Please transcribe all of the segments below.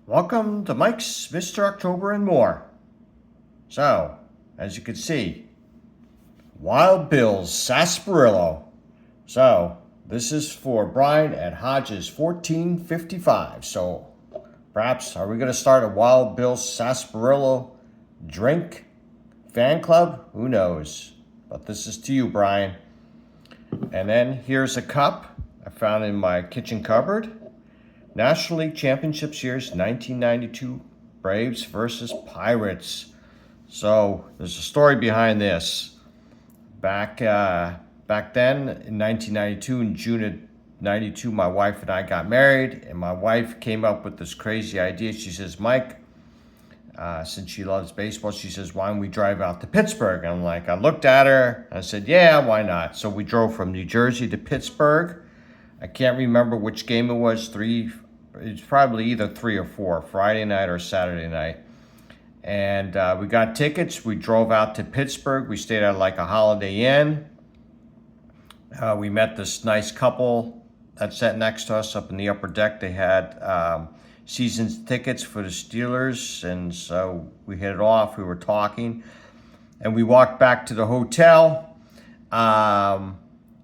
Welcome to Mike's Mr. October and more. So, as you can see, Wild Bills Sarsaparilla. So, this is for Brian at Hodges 1455. So, perhaps, are we going to start a Wild Bills Sarsaparilla drink fan club? Who knows? But this is to you, Brian. And then here's a cup I found in my kitchen cupboard. National League Championship Series 1992 Braves versus Pirates. So there's a story behind this. Back then in 1992, in June of 92, my wife and I got married, and my wife came up with this crazy idea. She says, Mike, since she loves baseball, she says, why don't we drive out to Pittsburgh? And I looked at her, and I said, yeah, why not? So we drove from New Jersey to Pittsburgh. I can't remember which game it was. It's probably either 3 or 4, Friday night or Saturday night. And we got tickets. We drove out to Pittsburgh. We stayed at a Holiday Inn. We met this nice couple that sat next to us up in the upper deck. They had season tickets for the Steelers. And so we hit it off. We were talking. And we walked back to the hotel.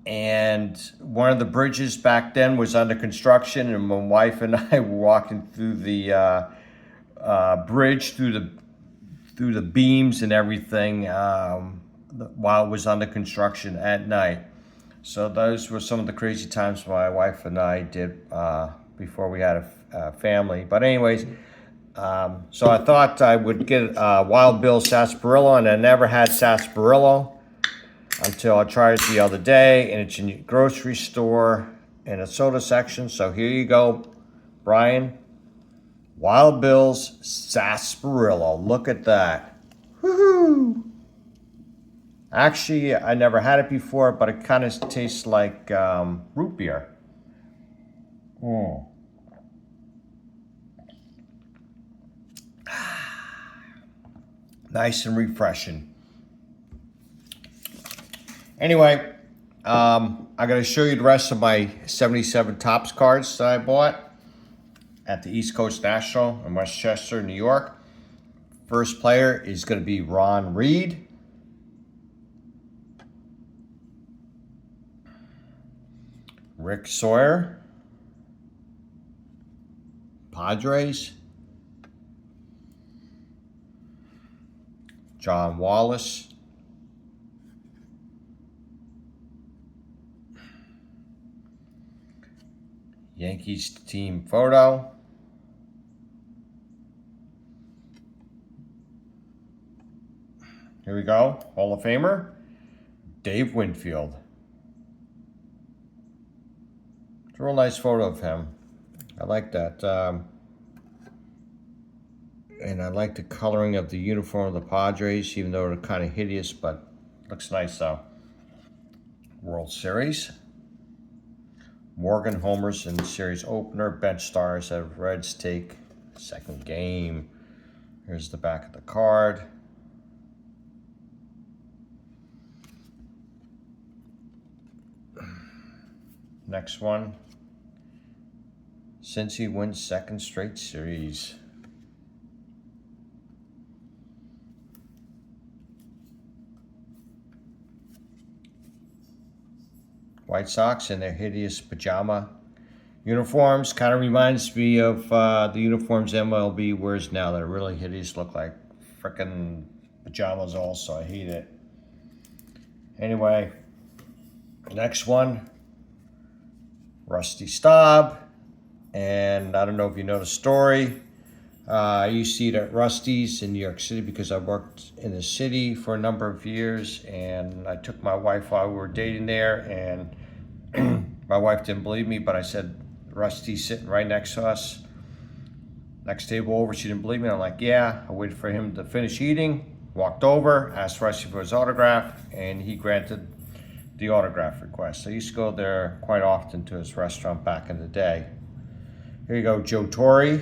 And one of the bridges back then was under construction, and my wife and I were walking through the bridge, through the beams and everything, while it was under construction at night. So those were some of the crazy times my wife and I did before we had a family. But anyways, so I thought I would get Wild Bills Sarsaparilla, and I never had sarsaparilla until I tried it the other day, and it's in your grocery store in a soda section. So here you go, Brian. Wild Bills Sarsaparilla. Look at that. Woohoo! Actually, I never had it before, but it kind of tastes like root beer. Nice and refreshing. Anyway, I got to show you the rest of my 77 Topps cards that I bought at the East Coast National in Westchester, New York. First player is going to be Ron Reed. Rick Sawyer. Padres. John Wallace. Yankees team photo. Here we go. Hall of Famer, Dave Winfield. It's a real nice photo of him. I like that. And I like the coloring of the uniform of the Padres, even though they're kind of hideous, but looks nice though. World Series. Morgan homers in the series opener. Bench stars have Reds take second game. Here's the back of the card. Next one. Cincy wins second straight series. White Sox in their hideous pajama uniforms. Kind of reminds me of the uniforms MLB wears now. They're really hideous. Look like frickin' pajamas also. I hate it. Anyway, next one. Rusty Staub. And I don't know if you know the story. I used to eat at Rusty's in New York City because I worked in the city for a number of years, and I took my wife while we were dating there, and my wife didn't believe me, but I said, Rusty's sitting right next to us, next table over. She didn't believe me. I'm like, yeah. I waited for him to finish eating, walked over, asked Rusty for his autograph, and he granted the autograph request. I used to go there quite often to his restaurant back in the day. Here you go, Joe Torre.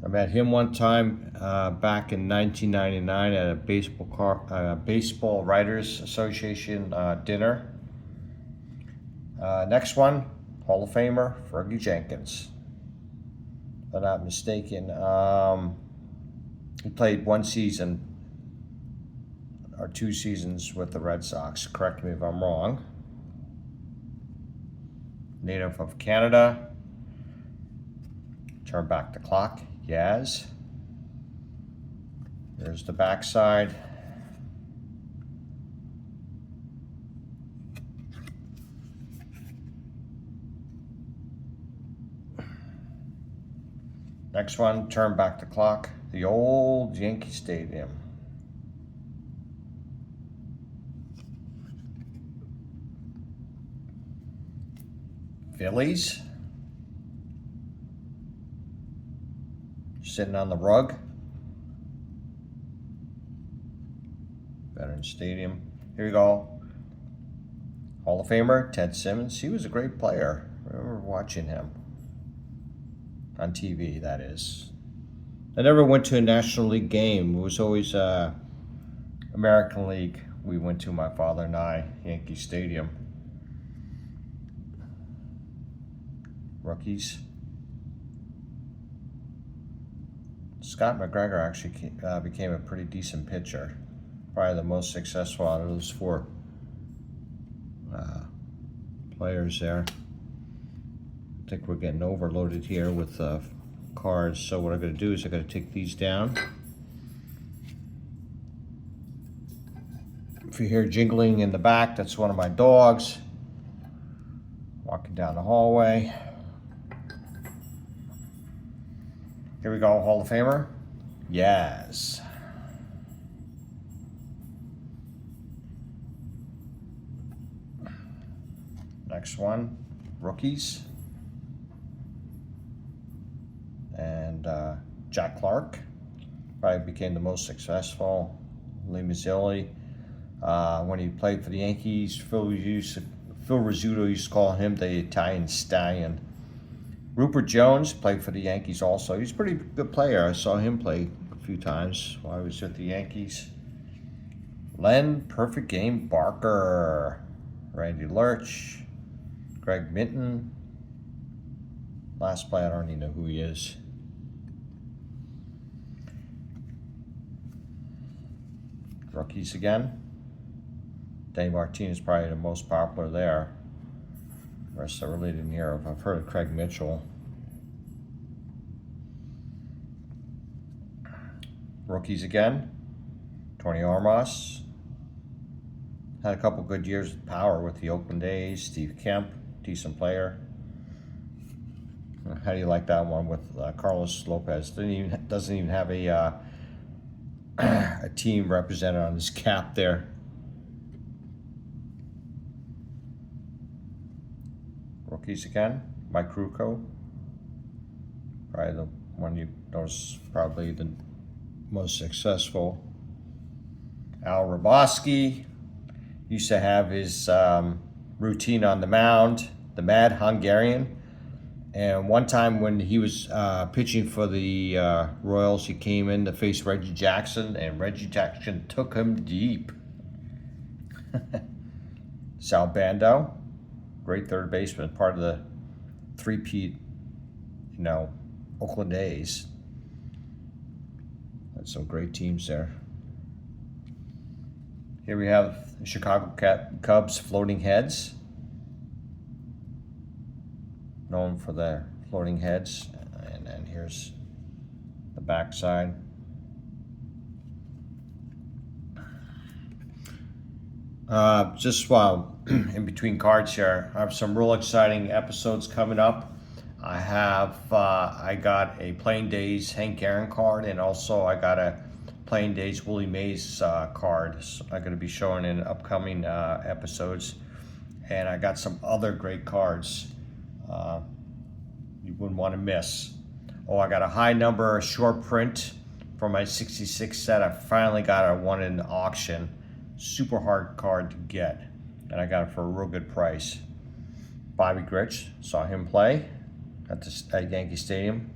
I met him one time back in 1999 at a Baseball Writers Association dinner. Next one, Hall of Famer, Fergie Jenkins. I'm not mistaken. He played 1 season or 2 seasons with the Red Sox. Correct me if I'm wrong. Native of Canada. Turn back the clock. Yaz. There's the backside. Next one, turn back the clock. The old Yankee Stadium. Phillies. Sitting on the rug. Veterans Stadium. Here we go. Hall of Famer, Ted Simmons. He was a great player. I remember watching him. On TV, that is. I never went to a National League game. It was always American League. We went to, my father and I, Yankee Stadium. Rookies. Scott McGregor actually became a pretty decent pitcher. Probably the most successful out of those 4 players there. I think we're getting overloaded here with cards, so what I'm going to do is I'm going to take these down. If you hear jingling in the back, that's one of my dogs walking down the hallway. Here we go, Hall of Famer, Yaz. Next one, rookies. And Jack Clark probably became the most successful. Lee Mazzilli, when he played for the Yankees, Phil Rizzuto used to call him the Italian Stallion. Rupert Jones played for the Yankees also. He's a pretty good player. I saw him play a few times while I was with the Yankees. Len Perfect Game Barker, Randy Lurch, Greg Minton. Last play, I don't even know who he is. Rookies again. Dave Martinez probably the most popular there. The rest I really didn't hear of. I've heard of Craig Mitchell. Rookies again. Tony Armas. Had a couple good years of power with the Oakland A's. Steve Kemp, decent player. How do you like that one with Carlos Lopez? Doesn't even have a a team represented on his cap there. Rookies again. Mike Krukow. Probably the one you notice, probably the most successful. Al Raboski used to have his routine on the mound, the Mad Hungarian. And one time when he was pitching for the Royals, he came in to face Reggie Jackson, and Reggie Jackson took him deep. Sal Bando, great third baseman, part of the three-peat, Oakland A's. Had some great teams there. Here we have the Chicago Cubs floating heads. Known for their floating heads. And then here's the backside. Just while in between cards here, I have some real exciting episodes coming up. I got a Playing Days Hank Aaron card, and also I got a Playing Days Willie Mays card. So I'm going to be showing in upcoming episodes. And I got some other great cards you wouldn't want to miss. Oh, I got a high number short print for my 66 set. I finally got one in the auction. Super hard card to get, and I got it for a real good price. Bobby Grich, saw him play at Yankee Stadium.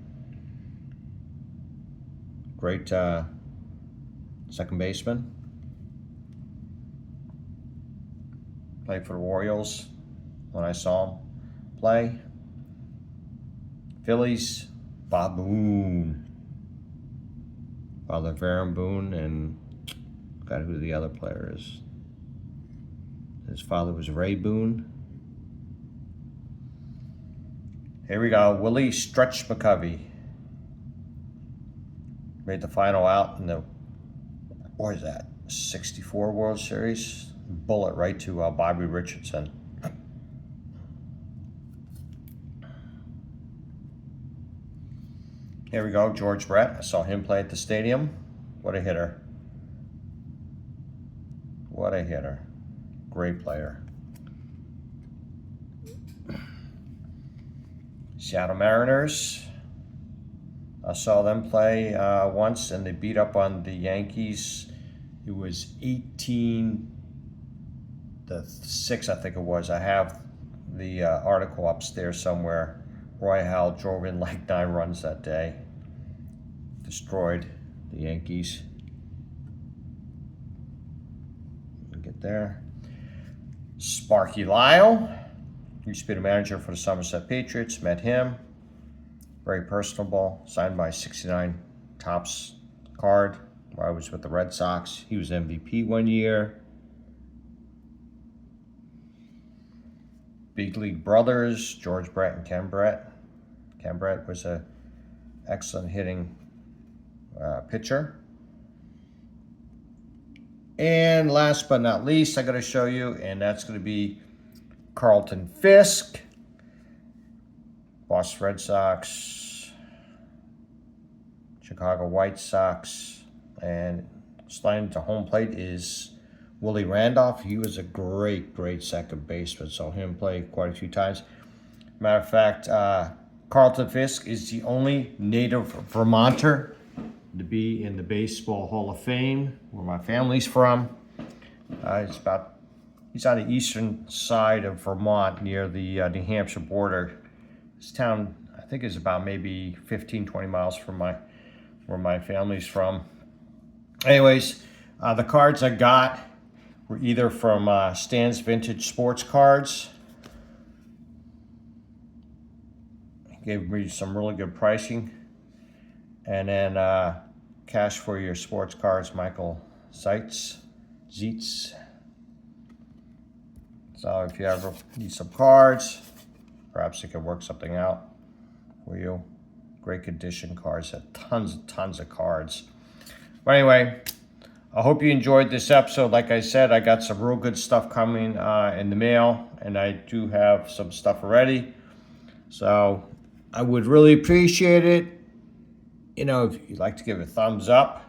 Great second baseman. Played for the Orioles when I saw him play. Phillies, Boone. Father Baron Boone, and I forgot who the other player is. His father was Ray Boone. Here we go. Willie Stretch McCovey. Made the final out in the, what is that, 64 World Series? Bullet right to Bobby Richardson. Here we go, George Brett. I saw him play at the stadium. What a hitter. What a hitter. Great player. Seattle Mariners. I saw them play once, and they beat up on the Yankees. It was 18-6, I think it was. I have the article upstairs somewhere. Roy Howell drove in like 9 runs that day. Destroyed the Yankees. Get there. Sparky Lyle. Used to be the manager for the Somerset Patriots. Met him. Very personable. Signed my 69 Topps card where I was with the Red Sox. He was MVP one year. Big League Brothers, George Brett and Ken Brett. Ken Brett was an excellent hitting pitcher. And last but not least, I got to show you, and that's going to be Carlton Fisk, Boston Red Sox, Chicago White Sox, and sliding to home plate is Willie Randolph. He was a great second baseman. Saw him play quite a few times. Matter of fact, Carlton Fisk is the only native Vermonter to be in the Baseball Hall of Fame, where my family's from. He's on the eastern side of Vermont, near the New Hampshire border. This town, I think, is about maybe 15, 20 miles from where my family's from. Anyways, the cards I got were either from Stan's Vintage Sports Cards. He gave me some really good pricing. And then Cash for Your Sports Cards, Michael Zeitz. So if you ever need some cards, perhaps you can work something out for you. Great condition cards, tons of cards. But anyway, I hope you enjoyed this episode. Like I said, I got some real good stuff coming in the mail, and I do have some stuff already. So I would really appreciate it. You know, if you'd like to give a thumbs up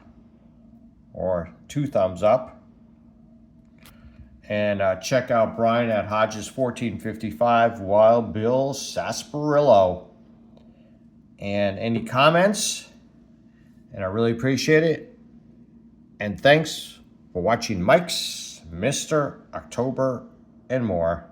or 2 thumbs up. And check out Brian at Hodges 1455 Wild Bills Sarsaparilla. And any comments, and I really appreciate it. And thanks for watching Mike's Mr. October and more.